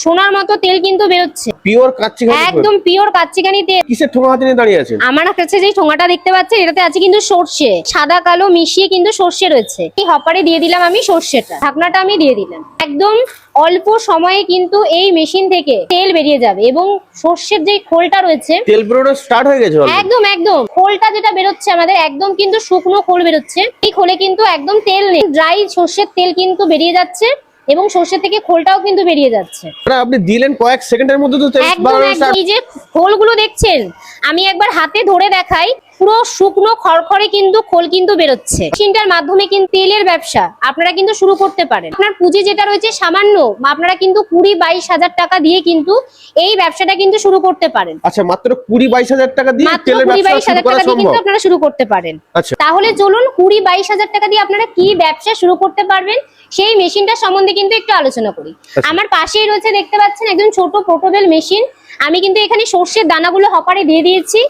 সোনার মতো তেল কিন্তু বেরোচ্ছে, পিওর কাচ্চিঘানি, একদম পিওর কাচ্চিঘানি তেল। কিসের ঠোঙা হাতে নিয়ে দাঁড়িয়ে আছেন? আমার কাছে যে ঠোঙাটা দেখতে পাচ্ছেন এটাতে আছে কিন্তু সর্ষে, সাদা কালো মিশিয়ে কিন্তু সর্ষে রয়েছে। এই হপারে দিয়ে দিলাম আমি সর্ষেটা, ঢাকনাটা আমি দিয়ে দিলাম। একদম অল্প সময়ে কিন্তু এই মেশিন থেকে তেল বেরিয়ে যাবে এবং সর্ষের যে খোলটা রয়েছে তেল বেরোনো স্টার্ট হয়ে গেছে already? একদম একদম খোলটা যেটা বেরোচ্ছে আমাদের একদম কিন্তু শুকনো খোল বেরোচ্ছে। এই খোলে কিন্তু একদম তেল নেই, ড্রাই সর্ষের তেল কিন্তু বেরিয়ে যাচ্ছে এবং সর্ষে থেকে খোলটাও কিন্তু বেরিয়ে যাচ্ছে। না আপনি দিলেন কয়েক সেকেন্ডের মধ্যে তো তেল একদম বানানো একদম। start। এই যে খোলগুলো দেখছেন আমি একবার হাতে ধরে দেখাই, পুরো শুকনো খড়খড়ে কিন্তু খোল কিন্তু বেরোচ্ছে। মেশিনটার মাধ্যমে কিন্তু তেলের ব্যবসা আপনারা কিন্তু শুরু করতে পারেন। আপনার পুঁজি যেটা রয়েছে সামান্য, আপনারা কিন্তু 20-22 হাজার টাকা দিয়ে কিন্তু এই ব্যবসাটা কিন্তু শুরু করতে পারেন। আচ্ছা, মাত্র 20-22 হাজার টাকা দিয়ে মাত্র তেলের ব্যবসা 20-22 শুরু হাজার করা টাকা দিয়ে সম্ভব? কিন্তু আপনারা শুরু করতে পারেন। আচ্ছা, তাহলে চলুন 20-22 হাজার টাকা দিয়ে আপনারা কি ব্যবসা শুরু করতে পারবেন সেই মেশিনটা সম্বন্ধে কিন্তু একটু আলোচনা করি। আমার পাশেই রয়েছে দেখতে পাচ্ছেন একদম ছোট পোর্টেবল মেশিন। আমি কিন্তু এখানে সর্ষের দানাগুলো হপারে দিয়ে দিয়েছি,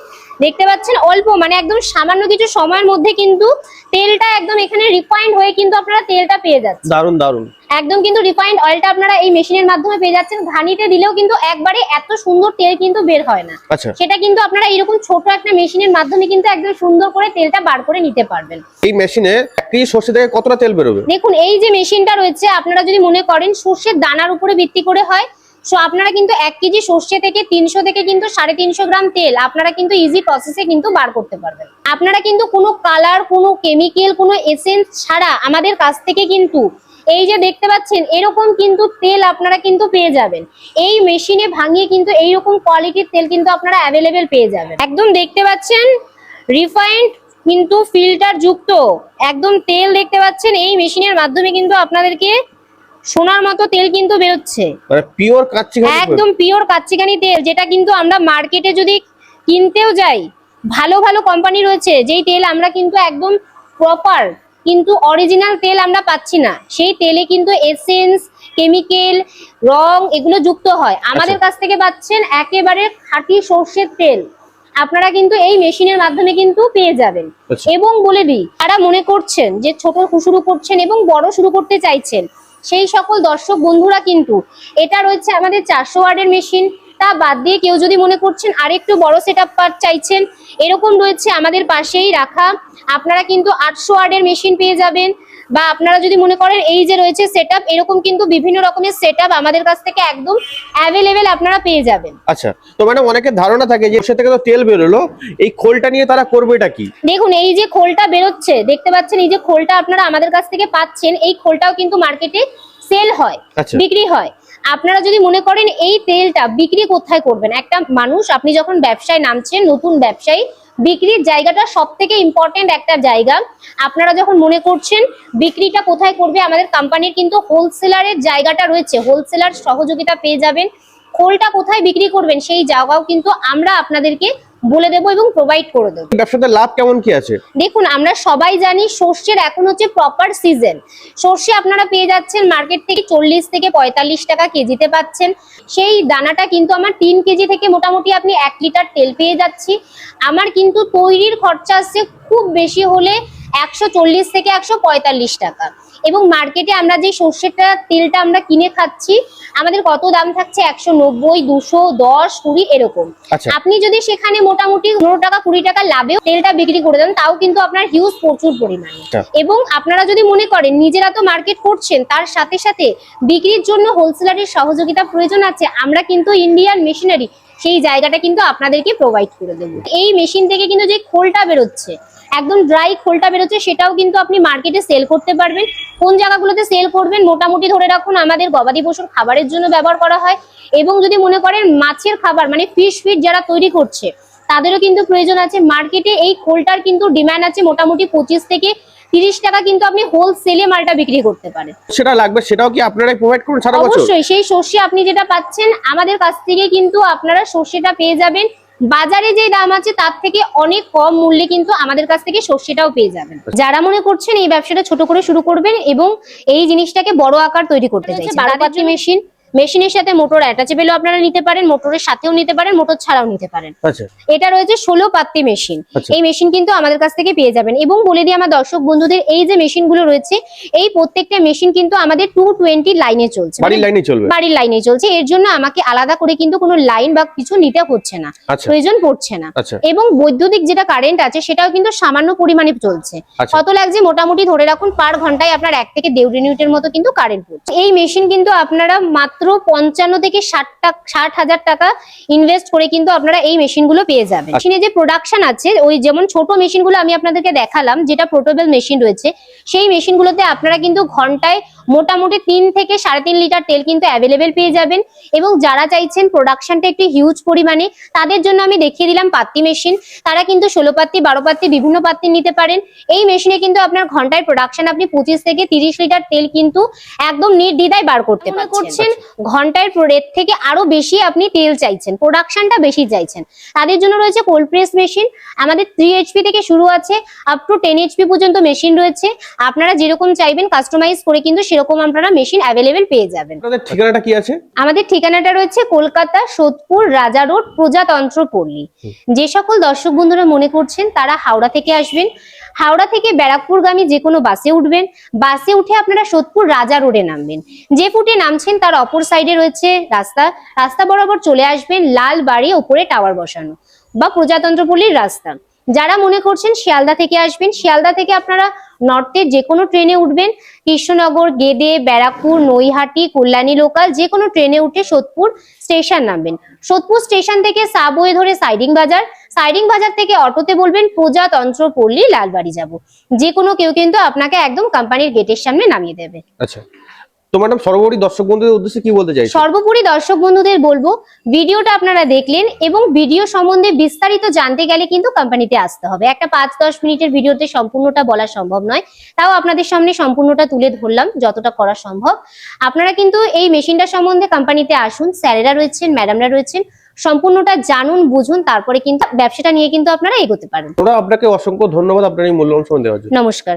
দেখতে পাচ্ছেন অল্প মানে একদম সামান্য কিছু সময়ের মধ্যে কিন্তু তেলটা একদম এখানে রিফাইন্ড হয়ে কিন্তু আপনারা তেলটা পেয়ে যাচ্ছেন। দারুন দারুন। একদম কিন্তু রিফাইন্ড অয়েলটা আপনারা এই মেশিনের মাধ্যমে পেয়ে যাচ্ছেন। ঘানিতে দিলেও কিন্তু একবারে এত সুন্দর তেল কিন্তু বের হয় না। আচ্ছা, সেটা কিন্তু আপনারা এরকম ছোট একটা মেশিনের মাধ্যমে কিন্তু একদম সুন্দর করে তেলটা বার করে নিতে পারবেন। এই মেশিনে 1 কেজি সর্ষে থেকে কতটা তেল বেরোবে? দেখুন এই যে মেশিনটা রয়েছে আপনারা যদি মনে করেন সর্ষের দানার উপরে ভিত্তি করে হয়, সো আপনারা কিন্তু 1 কেজি সর্ষে থেকে 300 থেকে কিন্তু 350 গ্রাম তেল আপনারা কিন্তু ইজি প্রসেসে কিন্তু বার করতে পারবেন। আপনারা কিন্তু কোনো কালার, কোনো কেমিক্যাল, কোনো এসেন্স ছাড়া আমাদের কাছ থেকে কিন্তু এই যে দেখতে পাচ্ছেন এরকম কিন্তু তেল আপনারা কিন্তু পেয়ে যাবেন। এই মেশিনে ভাঙিয়ে কিন্তু এইরকম কোয়ালিটির তেল কিন্তু আপনারা অ্যাভেলেবেল পেয়ে যাবেন। একদম দেখতে পাচ্ছেন রিফাইন্ড কিন্তু ফিল্টার যুক্ত একদম তেল দেখতে পাচ্ছেন। এই মেশিনের মাধ্যমে কিন্তু আপনাদেরকে সোনার মতো তেল কিন্তু বেরোচ্ছে, মানে পিওর কাচ্চিঘানি, একদম পিওর কাচ্চিঘানি তেল, যেটা কিন্তু আমরা মার্কেটে যদি কিনতেও যাই ভালো ভালো কোম্পানি রয়েছে যেই তেল আমরা কিন্তু একদম প্রপার কিন্তু অরিজিনাল তেল আমরা পাচ্ছি না। সেই তেলে কিন্তু এসেন্স, কেমিক্যাল, রং এগুলো যুক্ত হয়। আমাদের কাছ থেকে পাচ্ছেন একেবারে খাঁটি সর্ষের তেল আপনারা কিন্তু এই মেশিনের মাধ্যমে কিন্তু পেয়ে যাবেন। এবং বলে দিই যারা মনে করছেন যে ছোট শুরু করছেন এবং বড় শুরু করতে চাইছেন সেই সকল দর্শক বন্ধুরা কিন্তু এটা রয়েছে আমাদের 400 ওয়াটের মেশিন। তা বাদ দিয়ে কেউ যদি মনে করছেন আরেকটু বড় সেটআপ পার্ট চাইছেন, এরকম রয়েছে আমাদের পাশেই রাখা আপনারা কিন্তু 800 ওয়াটের মেশিন পেয়ে যাবেন। বা আপনারা যদি মনে করেন এই যে রয়েছে সেটআপ, এরকম কিন্তু বিভিন্ন রকমের সেটআপ আমাদের কাছ থেকে একদম অ্যাভেলেবেল আপনারা পেয়ে যাবেন। আচ্ছা, তো ম্যাডাম অনেকের ধারণা থাকে যে সর্ষে থেকে তো তেল বেরোলো, এই খোলটা নিয়ে তারা করবে এটা কি? দেখুন এই যে খোলটা বেরোচ্ছে দেখতে পাচ্ছেন, এই যে খোলটা আপনারা আমাদের কাছ থেকে পাচ্ছেন, এই খোলটাও কিন্তু মার্কেটে সেল হয়, বিক্রি হয়। আপনারা যদি মনে করেন এই তেলটা বিক্রি কোথায় করবেন, একটা মানুষ আপনি যখন ব্যবসায় নামছেন, নতুন ব্যবসায়ী, বিক্রির জায়গাটা সব থেকে ইম্পর্টেন্ট একটা জায়গা। আপনারা যখন মনে করছেন বিক্রিটা কোথায় করবে, আমাদের কোম্পানির কিন্তু হোলসেলারের জায়গাটা রয়েছে, হোলসেলার সহযোগিতা পেয়ে যাবেন। খোলটা কোথায় বিক্রি করবেন সেই জায়গাও কিন্তু আমরা আপনাদেরকে বলে দেবো এবং প্রোভাইড করে দেবো। ব্যবসাতে লাভ কেমন কি আছে? দেখুন আমরা সবাই জানি সর্ষের এখন হচ্ছে প্রপার সিজন। সর্ষে আপনারা পেয়ে যাচ্ছেন মার্কেট থেকে 40 থেকে 45 টাকা কেজিতে পাচ্ছেন। সেই দানাটা কিন্তু আমার 3 কেজি থেকে মোটামুটি আপনি 1 লিটার তেল পেয়ে যাচ্ছি। আমার কিন্তু তৈরির খরচা আসছে খুব বেশি হলে 140 থেকে 145 টাকা। এবং মার্কেটে আমরা যে সর্ষেটা তেলটা আমরা কিনে খাচ্ছি আমাদের কত দাম থাকছে 190, 200, 10, 20 এরকম। আপনি যদি সেখানে মোটামুটি 15 টাকা 20 টাকা লাভেও তেলটা বিক্রি করে দেন তাও কিন্তু আপনার হিউজ প্রচুর পরিমাণে। এবং আপনারা যদি মনে করেন নিজেরা তো মার্কেট করছেন, তার সাথে সাথে বিক্রির জন্য হোলসেলারের সহযোগিতা প্রয়োজন আছে, আমরা কিন্তু ইন্ডিয়ান মেশিনারি সেই জায়গাটা কিন্তু আপনাদেরকে প্রোভাইড করে দেবো। এই মেশিন থেকে কিন্তু যে খোলটা বেরোচ্ছে একদম ড্রাই খোলটা বেরোচ্ছে সেটাও কিন্তু আপনি মার্কেটে সেল করতে পারবেন। কোন জায়গাগুলোতে সেল করবেন মোটামুটি ধরে রাখুন আমাদের গবাদি পশুর খাবারের জন্য ব্যবহার করা হয়। এবং যদি মনে করেন মাছের খাবার মানে ফিশ ফিড যারা তৈরি করছে তাদেরও কিন্তু প্রয়োজন আছে। মার্কেটে এই খোলটার কিন্তু ডিমান্ড আছে মোটামুটি 25 থেকে 30 টাকা কিন্তু আপনি হোলসেলে মালটা বিক্রি করতে পারেন। সেটা লাগবে সেটাও কি আপনারাই প্রোভাইড করুন সারা বছর? অবশ্যই সেই সর্ষে আপনি যেটা পাচ্ছেন আমাদের কাছ থেকে কিন্তু আপনারা সর্ষেটা পেয়ে যাবেন বাজারে যে দাম আছে তার থেকে অনেক কম মূল্যে কিন্তু আমাদের কাছ থেকে সর্ষেটাও পেয়ে যাবেন। যারা মনে করছেন এই ব্যবসাটা ছোট করে শুরু করবেন এবং এই জিনিসটাকে বড় আকার তৈরি করতে চাইছেন, বারোপাতি মেশিন মেশিনের সাথে মোটর অ্যাটাচেবলও আপনারা নিতে পারেন, মোটরের সাথেও নিতে পারেন, মোটর ছাড়াও নিতে পারেন। আচ্ছা এটা রয়েছে 16 পাত্তি মেশিন। আচ্ছা। এই মেশিন কিন্তু আমাদের কাছ থেকে পেয়ে যাবেন। এবং বলে দিই আমার দর্শক বন্ধুদের, এই যে মেশিন গুলো রয়েছে এই প্রত্যেকটা মেশিন কিন্তু আমাদের 220 লাইনে চলছে, বাড়ির লাইনে চলবে। বাড়ির লাইনে চলছে। এর জন্য আমাকে আলাদা করে কিন্তু কোনো লাইন বা কিছু নিতে হচ্ছে না, আচ্ছা প্রয়োজন পড়ছে না। আচ্ছা এবং বৈদ্যুতিক যেটা কারেন্ট আছে সেটাও কিন্তু সামান্য পরিমাণে চলছে। আচ্ছা। কত লাগছে মোটামুটি ধরে রাখুন পার ঘন্টায় আপনার 1 থেকে 1.5 ইউনিটের মতো কিন্তু কারেন্ট পড়ছে। এই মেশিন কিন্তু আপনারা মাত্র 55 থেকে 60,000 টাকা ইনভেস্ট করে কিন্তু আপনারা এই মেশিনগুলো পেয়ে যাবেন। মেশিনে যে প্রোডাকশন আছে, ওই যেমন ছোট মেশিনগুলো আমি আপনাদেরকে দেখালাম, যেটা পোর্টেবল মেশিন রয়েছে, সেই মেশিনগুলোতে আপনারা কিন্তু ঘন্টায় মোটামুটি 3 থেকে 3.5 লিটার তেল কিন্তু অ্যাভেলেবেল পেয়ে যাবেন। এবং যারা চাইছেন প্রোডাকশনটা একটু হিউজ পরিমাণে, তাদের জন্য আমি দেখিয়ে দিলাম পাত্তি মেশিন। তারা কিন্তু 16 পাত্তি, 12 পাত্তি বিভিন্ন পাত্তি নিতে পারেন। এই মেশিনে কিন্তু আপনার ঘন্টায় প্রোডাকশন আপনি 25 থেকে 30 লিটার তেল কিন্তু একদম নির্দ্বিধায় বার করতে পারছেন। ঘন্টায় রেট থেকে আরো বেশি আপনি তেল চাইছেন, প্রোডাকশনটা বেশি চাইছেন, তাদের জন্য রয়েছে কোল্ড প্রেস মেশিন। আমাদের 3 HP থেকে শুরু আছে, আপ টু 10 HP পর্যন্ত মেশিন রয়েছে। আপনারা যেরকম চাইবেন কাস্টমাইজ করে কিন্তু সেরকম আপনারা মেশিন অ্যাভেলেবেল পেয়ে যাবেন। আপনাদের ঠিকানাটা কি আছে? আমাদের ঠিকানাটা রয়েছে কলকাতা সোদপুর রাজা রোড, প্রজাতন্ত্র পল্লী। যে সকল দর্শক বন্ধুরা মনে করছেন তারা হাওড়া থেকে আসবেন, হাওড়া থেকে ব্যারাকপুরগামী যে কোনো বাসে উঠবেন, বাসে উঠে আপনারা সোদপুর রাজা রোডে নামবেন। যে ফুটে নামছেন তার অপর সাইডে রয়েছে রাস্তা বরাবর চলে আসবেন, লাল বাড়ি ওপরে টাওয়ার বসানো বা প্রজাতন্ত্র পল্লীর রাস্তা। যারা মনে করছেন শিয়ালদা থেকে আসবেন, শিয়ালদা থেকে আপনারা নর্থের যে কোনো ট্রেনে উঠবেন, কৃষ্ণনগর, গেদে, ব্যারাকপুর, নৈহাটি, কল্যাণী লোকাল যে কোনো ট্রেনে উঠে সোদপুর স্টেশন নামবেন। সোদপুর স্টেশন থেকে সাবওয়ে ধরে সাইডিং বাজার থেকে অটোতে বলবেন প্রজাতন্ত্র পল্লী লালবাড়ি যাব। যে কোনো কেউ কিন্তু আপনাকে একদম কোম্পানির গেটের সামনে নামিয়ে দেবে। আচ্ছা, তো ম্যাডাম সর্বোপরি দর্শক বন্ধুদের উদ্দেশ্যে কি বলতে চাইছেন? সর্বোপরি দর্শক বন্ধুদের বলবো, ভিডিওটা আপনারা দেখলেন এবং ভিডিও সম্বন্ধে বিস্তারিত জানতে গেলে কিন্তু কোম্পানিতে আসতে হবে। একটা 5-10 মিনিটের ভিডিওতে সম্পূর্ণটা বলা সম্ভব নয়, তাও আপনাদের সামনে সম্পূর্ণটা তুলে ধরলাম যতটা করা সম্ভব। আপনারা কিন্তু এই মেশিনটা সম্বন্ধে কোম্পানিতে আসুন, স্যারেরা রয়েছেন, ম্যাডামরা রয়েছেন, সম্পূর্ণটা জানুন, বুঝুন, তারপরে কিন্তু ব্যবসাটা নিয়ে কিন্তু আপনারা এগোতে পারেন। ওরা আপনাকে অসংখ্য ধন্যবাদ আপনার এই মূল্যবান সময় দেওয়ার জন্য। নমস্কার।